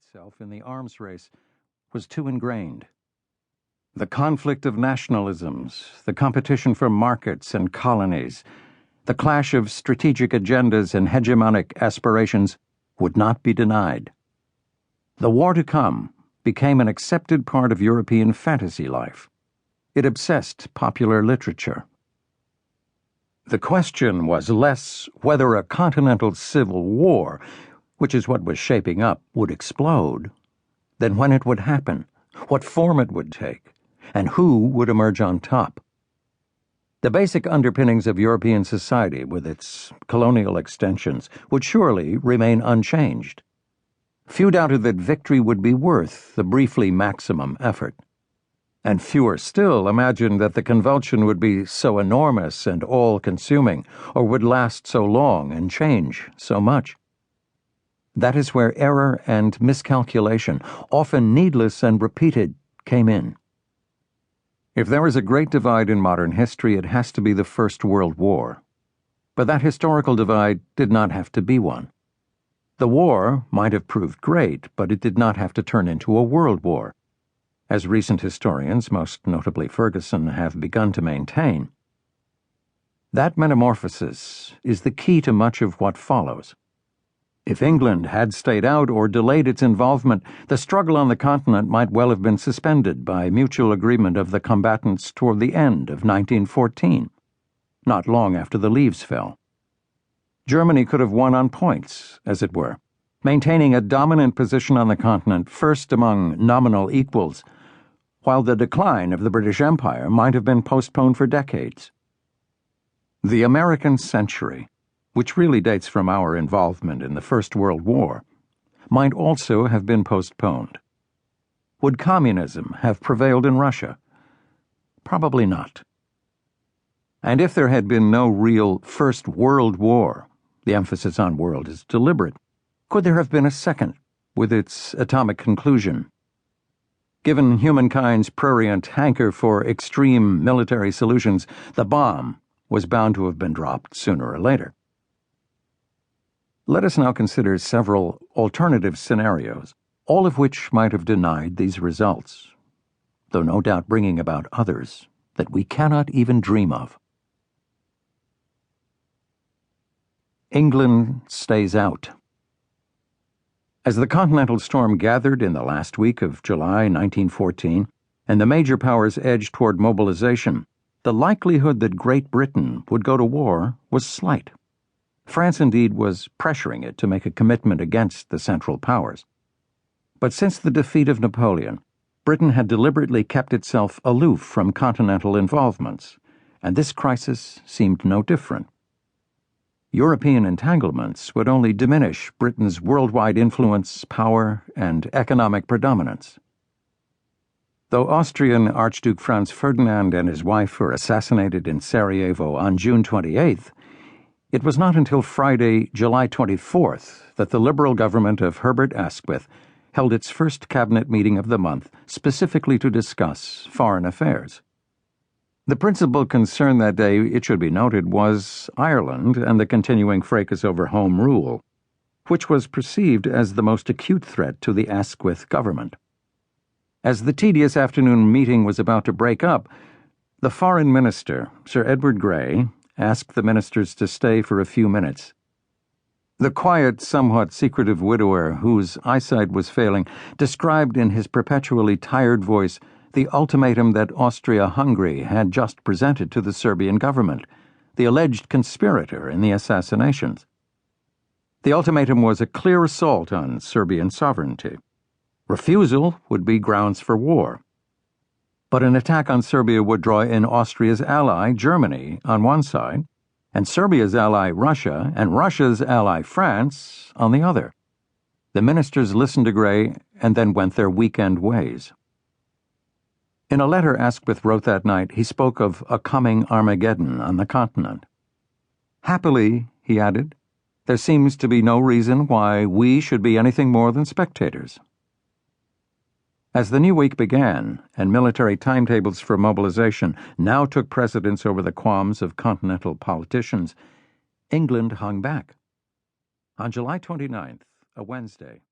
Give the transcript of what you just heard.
itself in the arms race was too ingrained. The conflict of nationalisms, the competition for markets and colonies, the clash of strategic agendas and hegemonic aspirations would not be denied. The war to come became an accepted part of European fantasy life. It obsessed popular literature. The question was less whether a continental civil war, which is what was shaping up, would explode, than when it would happen, what form it would take, and who would emerge on top. The basic underpinnings of European society, with its colonial extensions, would surely remain unchanged. Few doubted that victory would be worth the briefly maximum effort. And fewer still imagined that the convulsion would be so enormous and all-consuming, or would last so long and change so much. That is where error and miscalculation, often needless and repeated, came in. If there is a great divide in modern history, it has to be the First World War. But that historical divide did not have to be one. The war might have proved great, but it did not have to turn into a world war, as recent historians, most notably Ferguson, have begun to maintain. That metamorphosis is the key to much of what follows. If England had stayed out or delayed its involvement, the struggle on the continent might well have been suspended by mutual agreement of the combatants toward the end of 1914, not long after the leaves fell. Germany could have won on points, as it were, maintaining a dominant position on the continent first among nominal equals, while the decline of the British Empire might have been postponed for decades. The American century, which really dates from our involvement in the First World War, might also have been postponed. Would communism have prevailed in Russia? Probably not. And if there had been no real First World War, the emphasis on world is deliberate, could there have been a second, with its atomic conclusion? Given humankind's prurient hanker for extreme military solutions, the bomb was bound to have been dropped sooner or later. Let us now consider several alternative scenarios, all of which might have denied these results, though no doubt bringing about others that we cannot even dream of. England stays out. As the continental storm gathered in the last week of July 1914, and the major powers edged toward mobilization, the likelihood that Great Britain would go to war was slight. France indeed was pressuring it to make a commitment against the Central Powers. But since the defeat of Napoleon, Britain had deliberately kept itself aloof from continental involvements, and this crisis seemed no different. European entanglements would only diminish Britain's worldwide influence, power, and economic predominance. Though Austrian Archduke Franz Ferdinand and his wife were assassinated in Sarajevo on June 28th, it was not until Friday, July 24th, that the Liberal government of Herbert Asquith held its first cabinet meeting of the month specifically to discuss foreign affairs. The principal concern that day, it should be noted, was Ireland and the continuing fracas over Home Rule, which was perceived as the most acute threat to the Asquith government. As the tedious afternoon meeting was about to break up, the Foreign Minister, Sir Edward Grey, asked the ministers to stay for a few minutes. The quiet, somewhat secretive widower, whose eyesight was failing, described in his perpetually tired voice the ultimatum that Austria-Hungary had just presented to the Serbian government, the alleged conspirator in the assassinations. The ultimatum was a clear assault on Serbian sovereignty. Refusal would be grounds for war. But an attack on Serbia would draw in Austria's ally, Germany, on one side, and Serbia's ally, Russia, and Russia's ally, France, on the other. The ministers listened to Grey and then went their weekend ways. In a letter Asquith wrote that night, he spoke of a coming Armageddon on the continent. Happily, he added, there seems to be no reason why we should be anything more than spectators. As the new week began, and military timetables for mobilization now took precedence over the qualms of continental politicians, England hung back. On July 29th, a Wednesday,